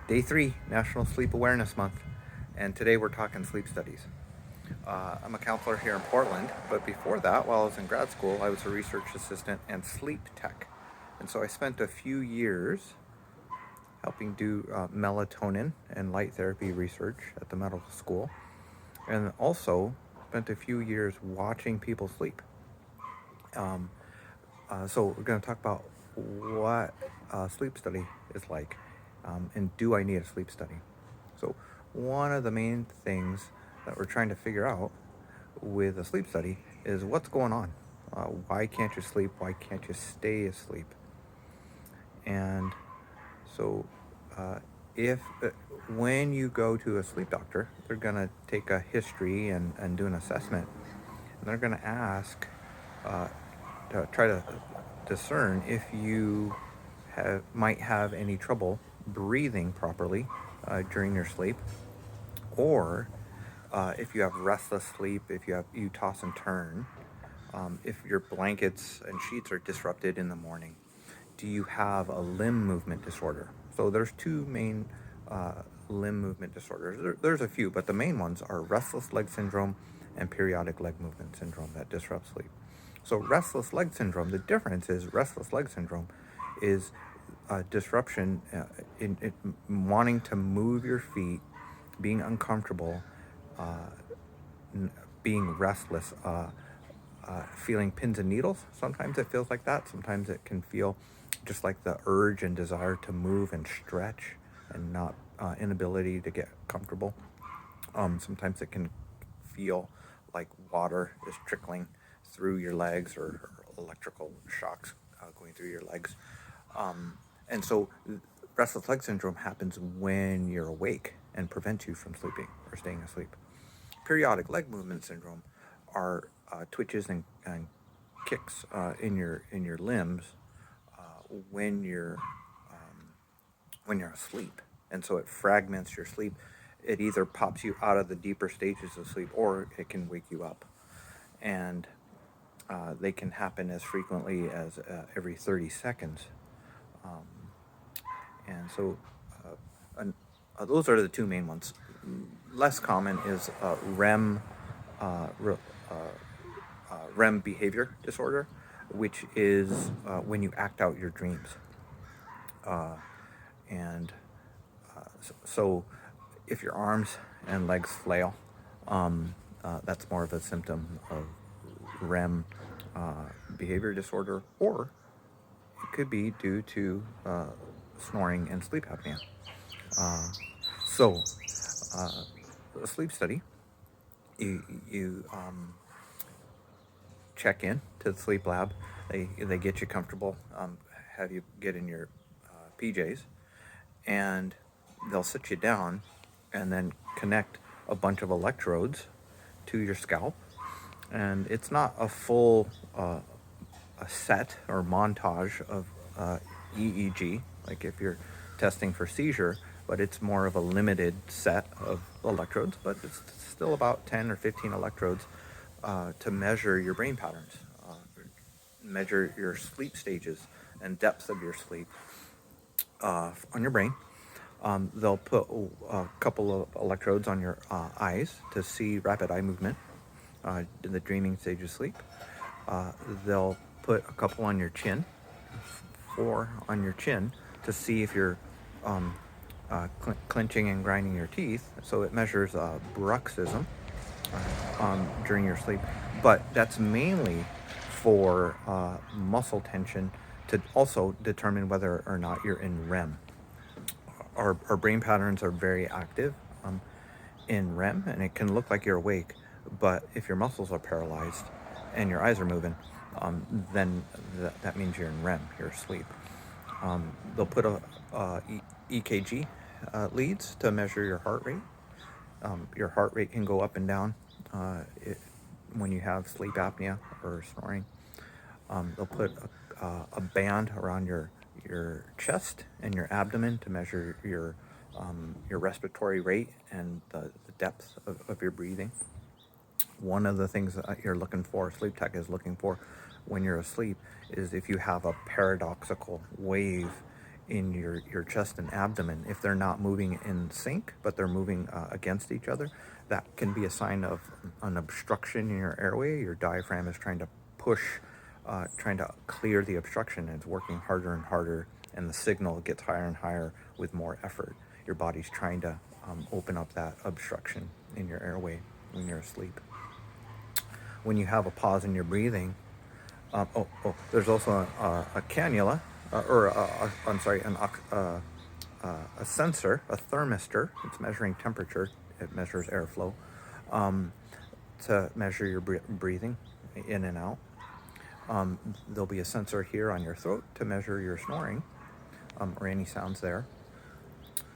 Day 3, National Sleep Awareness Month, and today we're talking sleep studies. I'm a counselor here in Portland, but before that, while I was in grad school, I was a research assistant and sleep tech. And so I spent a few years helping do melatonin and light therapy research at the medical school, and also spent a few years watching people sleep. Um, so we're going to talk about what a sleep study is like, and do I need a sleep study? So one of the main things that we're trying to figure out with a sleep study is what's going on. Why can't you sleep? Why can't you stay asleep? And so uh, if when you go to a sleep doctor, they're going to take a history and do an assessment, and they're going to ask uh, to try to discern if you might have any trouble breathing properly during your sleep, or if you have restless sleep, if you toss and turn, if your blankets and sheets are disrupted in the morning, do you have a limb movement disorder? So there's two main limb movement disorders. There's a few, but the main ones are restless leg syndrome and periodic leg movement syndrome that disrupt sleep. So restless leg syndrome, the difference is restless leg syndrome is a disruption in wanting to move your feet, being uncomfortable, uh, being restless, feeling pins and needles. Sometimes it feels like that. Sometimes it can feel just like the urge and desire to move and stretch and not inability to get comfortable. Sometimes it can feel like water is trickling through your legs, or electrical shocks going through your legs. And so restless leg syndrome happens when you're awake and prevents you from sleeping or staying asleep. Periodic leg movement syndrome are twitches and kicks in your limbs when you're when you're asleep, and so it fragments your sleep. It either pops you out of the deeper stages of sleep, or it can wake you up, and they can happen as frequently as every 30 seconds. Um, and so those are the two main ones. Less common is uh, re- uh, REM behavior disorder, which is when you act out your dreams. Uh, and so if your arms and legs flail, that's more of a symptom of REM behavior disorder, or it could be due to snoring and sleep apnea. Uh, so, a sleep study, you check in to the sleep lab. They get you comfortable, have you get in your PJs, and they'll sit you down, and then connect a bunch of electrodes to your scalp. And it's not a full a set or montage of EEG, like if you're testing for seizure, but it's more of a limited set of electrodes, but it's still about 10 or 15 electrodes to measure your brain patterns, measure your sleep stages and depths of your sleep on your brain. They'll put a couple of electrodes on your eyes to see rapid eye movement in the dreaming stage of sleep. They'll put a couple on your chin, 4 on your chin, to see if you're clenching and grinding your teeth. So it measures bruxism during your sleep. But that's mainly for muscle tension to also determine whether or not you're in REM. Our brain patterns are very active in REM, and it can look like you're awake, but if your muscles are paralyzed and your eyes are moving, then that means you're in REM, you're asleep. They'll put EKG leads to measure your heart rate. Your heart rate can go up and down when you have sleep apnea or snoring. They'll put a band around your chest and your abdomen to measure your respiratory rate and the depth of your breathing. One of the things that you're looking for, sleep tech is looking for when you're asleep, is if you have a paradoxical wave in your chest and abdomen. If they're not moving in sync, but they're moving against each other, that can be a sign of an obstruction in your airway. Your diaphragm is trying to push, trying to clear the obstruction, and it's working harder and harder, and the signal gets higher and higher with more effort. Your body's trying to open up that obstruction in your airway when you're asleep. When you have a pause in your breathing, there's also a cannula, I'm sorry, a sensor, a thermistor. It's measuring temperature. It measures airflow to measure your breathing in and out. There'll be a sensor here on your throat to measure your snoring or any sounds there.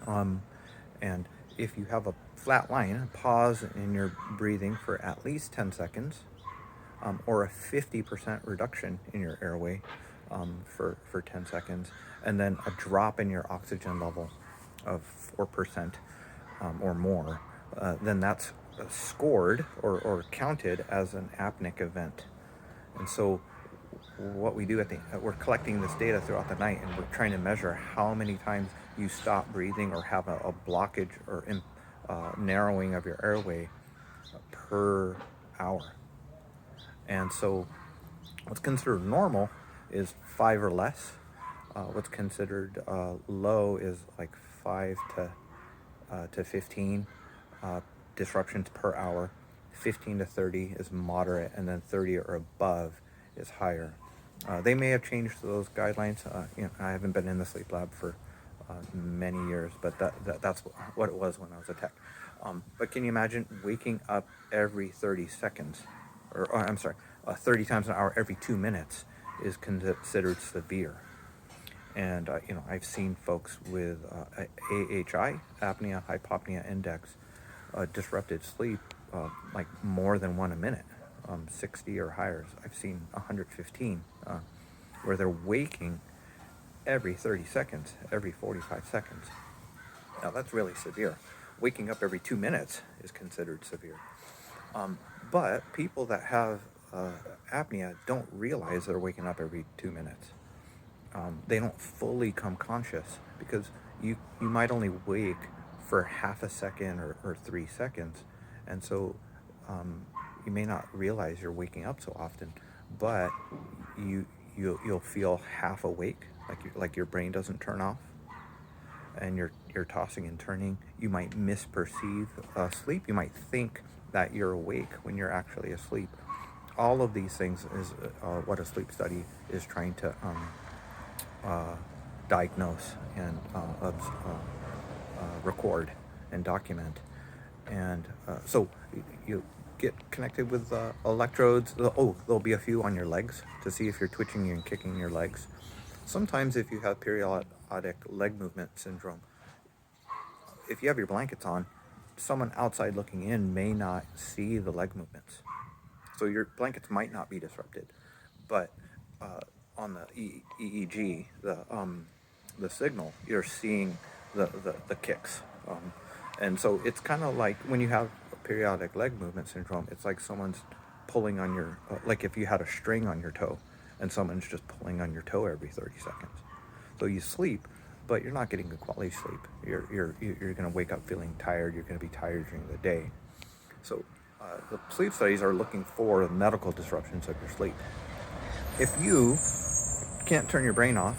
And if you have a flat line, pause in your breathing for at least 10 seconds, or a 50% reduction in your airway for 10 seconds, and then a drop in your oxygen level of 4% or more, then that's scored or counted as an apneic event. And so what we do we're collecting this data throughout the night, and we're trying to measure how many times you stop breathing or have a blockage or narrowing of your airway per hour. And so what's considered normal is 5 or less. What's considered low is like 5 to 15 disruptions per hour. 15 to 30 is moderate, and then 30 or above is higher. They may have changed those guidelines. I haven't been in the sleep lab for many years, but that's what it was when I was a tech. But can you imagine waking up every 30 seconds, or I'm sorry, 30 times an hour every 2 minutes is considered severe. And I've seen folks with AHI, apnea hypopnea index, disrupted sleep, like more than 1 a minute, 60 or higher. I've seen 115, where they're waking every 30 seconds, every 45 seconds. Now that's really severe. Waking up every 2 minutes is considered severe. But people that have apnea don't realize they're waking up every 2 minutes. They don't fully come conscious, because you might only wake for half a second or 3 seconds, and so you may not realize you're waking up so often, but you'll feel half awake, like your brain doesn't turn off, and you're tossing and turning. You might misperceive sleep. You might think that you're awake when you're actually asleep. All of these things is what a sleep study is trying to diagnose and record and document. And so you get connected with electrodes. There'll be a few on your legs to see if you're twitching and kicking your legs. Sometimes if you have periodic leg movement syndrome, if you have your blankets on, someone outside looking in may not see the leg movements. So your blankets might not be disrupted, but on the EEG, the signal, you're seeing the kicks. And so it's kind of like when you have periodic leg movement syndrome, it's like someone's pulling on your, like if you had a string on your toe and someone's just pulling on your toe every 30 seconds. So you sleep, but you're not getting good quality sleep. You're going to wake up feeling tired. You're going to be tired during the day. So the sleep studies are looking for medical disruptions of your sleep. If you can't turn your brain off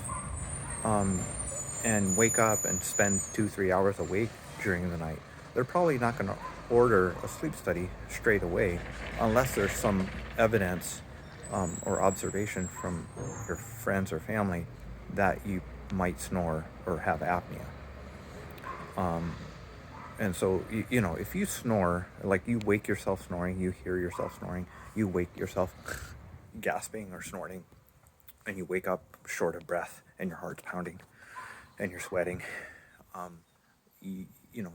and wake up and spend 2-3 hours awake during the night, they're probably not going to order a sleep study straight away unless there's some evidence or observation from your friends or family that you might snore or have apnea. And so, if you snore, like you wake yourself snoring, you hear yourself snoring, you wake yourself gasping or snorting, and you wake up short of breath and your heart's pounding and you're sweating,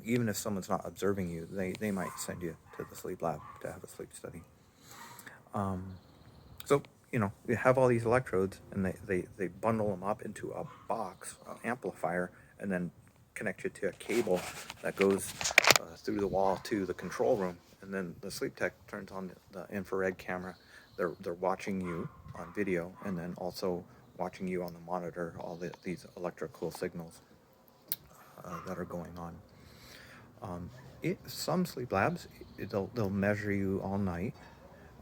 even if someone's not observing you, they might send you to the sleep lab to have a sleep study. So, you have all these electrodes, and they bundle them up into a box, an amplifier, and then connect you to a cable that goes through the wall to the control room. And then the sleep tech turns on the infrared camera. They're watching you on video, and then also watching you on the monitor, all these electrical signals that are going on. Some sleep labs, they'll measure you all night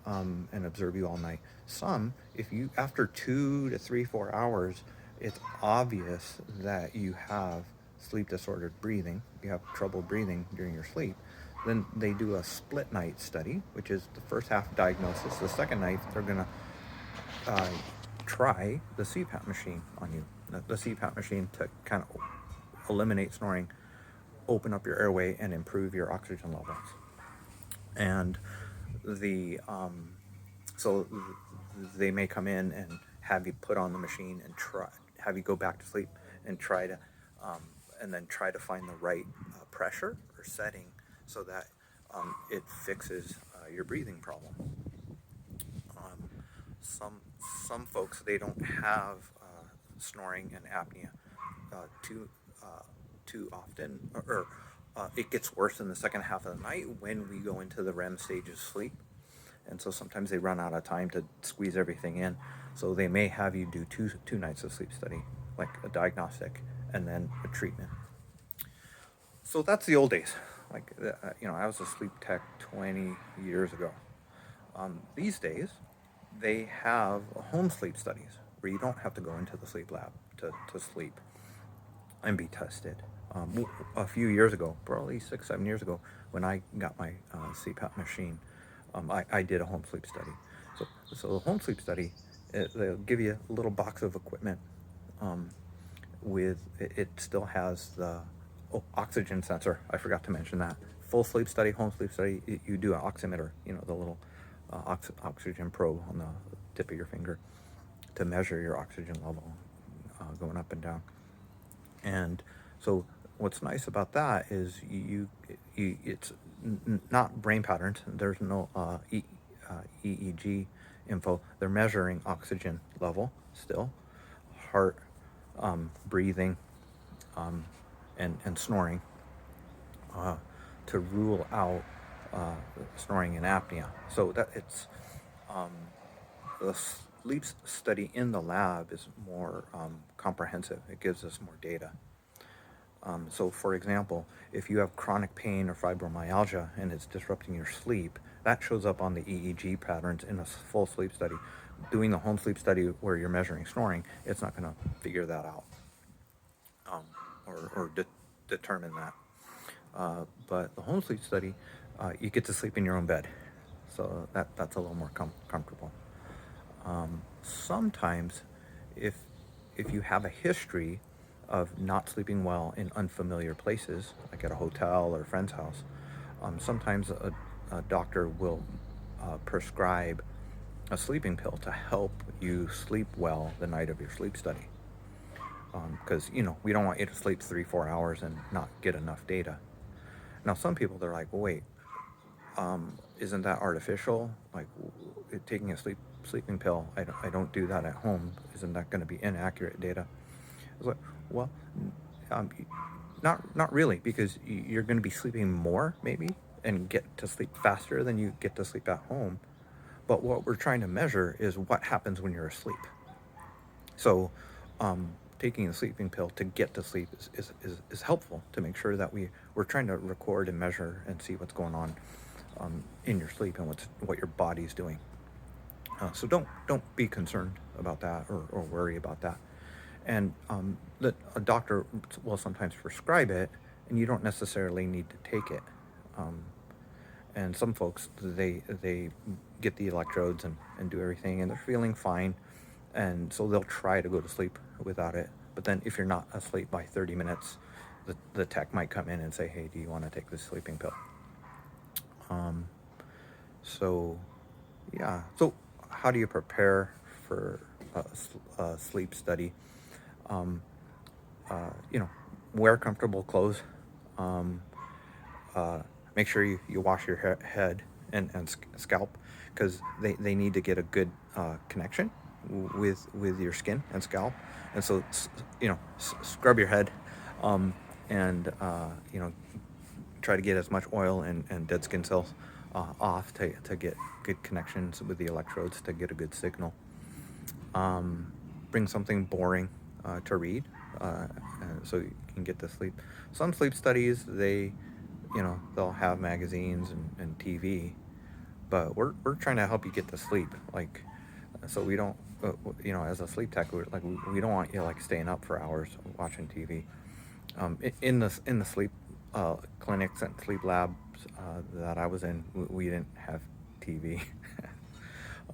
and observe you all night. Some, if you after 2 to 3, 4 hours, it's obvious that you have sleep disordered breathing, you have trouble breathing during your sleep, then they do a split night study, which is the first half diagnosis. The second night, they're going to uh, try the CPAP machine on you. The CPAP machine to kind of eliminate snoring, open up your airway, and improve your oxygen levels. And the so they may come in and have you put on the machine and have you go back to sleep and try to and then try to find the right pressure or setting so that it fixes your breathing problem. Um, some some folks, they don't have snoring and apnea too too often, or it gets worse in the second half of the night when we go into the REM stage of sleep. And so sometimes they run out of time to squeeze everything in. So they may have you do two nights of sleep study, like a diagnostic and then a treatment. So that's the old days. Like, I was a sleep tech 20 years ago. These days, they have home sleep studies where you don't have to go into the sleep lab to sleep and be tested. A few years ago, probably 6, 7 years ago, when I got my CPAP machine, I did a home sleep study. So the home sleep study, they'll give you a little box of equipment. It still has the oxygen sensor. I forgot to mention that. Full sleep study, home sleep study, you do an oximeter, the little oxygen probe on the tip of your finger to measure your oxygen level going up and down. And so what's nice about that is it's not brain patterns. There's no EEG info. They're measuring oxygen level still, heart, breathing, and snoring to rule out snoring and apnea. So that it's the sleep study in the lab is more comprehensive. It gives us more data. So for example, if you have chronic pain or fibromyalgia and it's disrupting your sleep, that shows up on the EEG patterns in a full sleep study. Doing the home sleep study where you're measuring snoring, it's not going to figure that out or determine that. But the home sleep study, you get to sleep in your own bed. So that's a little more comfortable. Sometimes if you have a history of not sleeping well in unfamiliar places, like at a hotel or a friend's house, sometimes a doctor will prescribe a sleeping pill to help you sleep well the night of your sleep study. Because, we don't want you to sleep 3-4 hours and not get enough data. Now, some people, they're like, well, wait, isn't that artificial? Like, taking a sleeping pill, I don't do that at home. Isn't that going to be inaccurate data? I was like, well, not really, because you're going to be sleeping more, maybe, and get to sleep faster than you get to sleep at home. But what we're trying to measure is what happens when you're asleep. So taking a sleeping pill to get to sleep is helpful to make sure that we're trying to record and measure and see what's going on in your sleep and what your body's doing. So don't be concerned about that or worry about that. And a doctor will sometimes prescribe it, and you don't necessarily need to take it. And some folks, they get the electrodes and do everything, and they're feeling fine, and so they'll try to go to sleep without it. But then if you're not asleep by 30 minutes, the tech might come in and say, hey, do you want to take this sleeping pill? So how do you prepare for a sleep study? Wear comfortable clothes. Make sure you wash your head and scalp, because they need to get a good connection with your skin and scalp. And so, scrub your head and try to get as much oil and dead skin cells off to get good connections with the electrodes to get a good signal. bring something boring to read, so you can get to sleep. Some sleep studies, they'll have magazines and TV, but we're trying to help you get to sleep. Like, so we don't, as a sleep tech, we don't want you like staying up for hours watching TV. In the sleep clinics and sleep labs that I was in, we didn't have TV.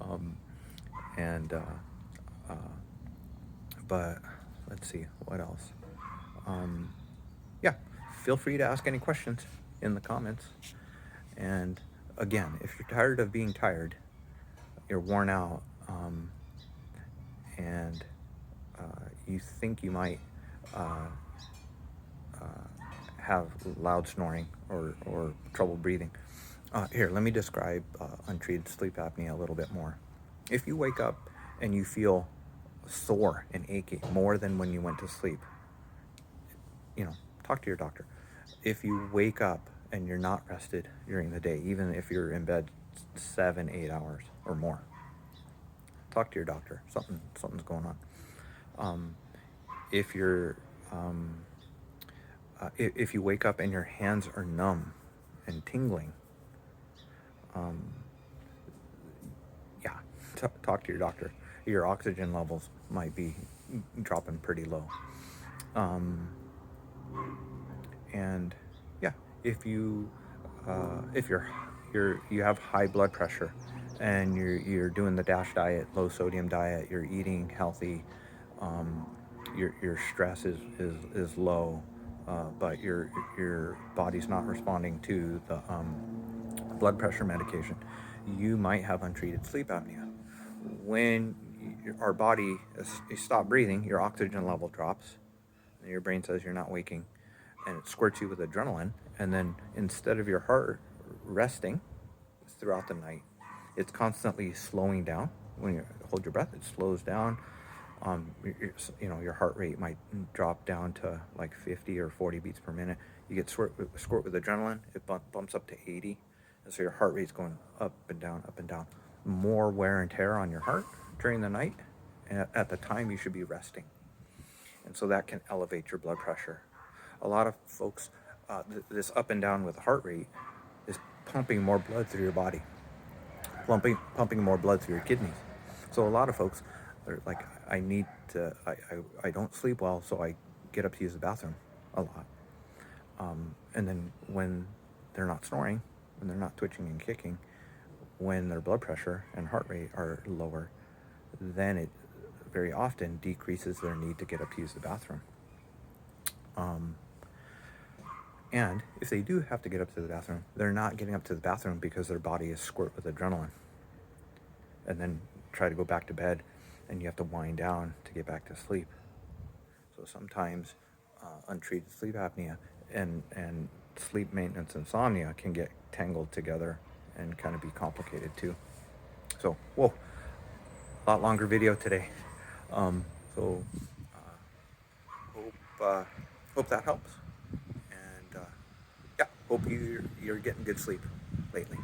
um, and uh, but let's see what else. Um, yeah, feel free to ask any questions in the comments. And again, if you're tired of being tired, you're worn out, and you think you might uh, have loud snoring or trouble breathing. Here, let me describe untreated sleep apnea a little bit more. If you wake up and you feel sore and achy more than when you went to sleep, talk to your doctor. If you wake up and you're not rested during the day, even if you're in bed 7-8 hours or more, talk to your doctor. Something's going on. If you're if you wake up and your hands are numb and tingling, um, yeah, talk to your doctor. Your oxygen levels might be dropping pretty low. And yeah, if you have high blood pressure and you're doing the DASH diet, low sodium diet, you're eating healthy, your stress is low, but your body's not responding to the blood pressure medication, you might have untreated sleep apnea. When our body you stop breathing, your oxygen level drops, and your brain says you're not waking, and it squirts you with adrenaline, and then instead of your heart resting throughout the night, it's constantly slowing down. When you hold your breath, it slows down. Your heart rate might drop down to like 50 or 40 beats per minute. You get squirt with adrenaline, it bumps up to 80, and so your heart rate's going up and down, up and down. More wear and tear on your heart during the night, and at the time you should be resting, and so that can elevate your blood pressure. A lot of folks, this up and down with the heart rate is pumping more blood through your body, pumping more blood through your kidneys. So a lot of folks are like, I don't sleep well, so I get up to use the bathroom a lot. And then when they're not snoring, when they're not twitching and kicking, when their blood pressure and heart rate are lower, then it very often decreases their need to get up to use the bathroom. And if they do have to get up to the bathroom, they're not getting up to the bathroom because their body is squirt with adrenaline. And then try to go back to bed, and you have to wind down to get back to sleep. So sometimes untreated sleep apnea and sleep maintenance insomnia can get tangled together and kind of be complicated too. So, whoa, a lot longer video today. So hope that helps. And yeah, hope you're getting good sleep lately.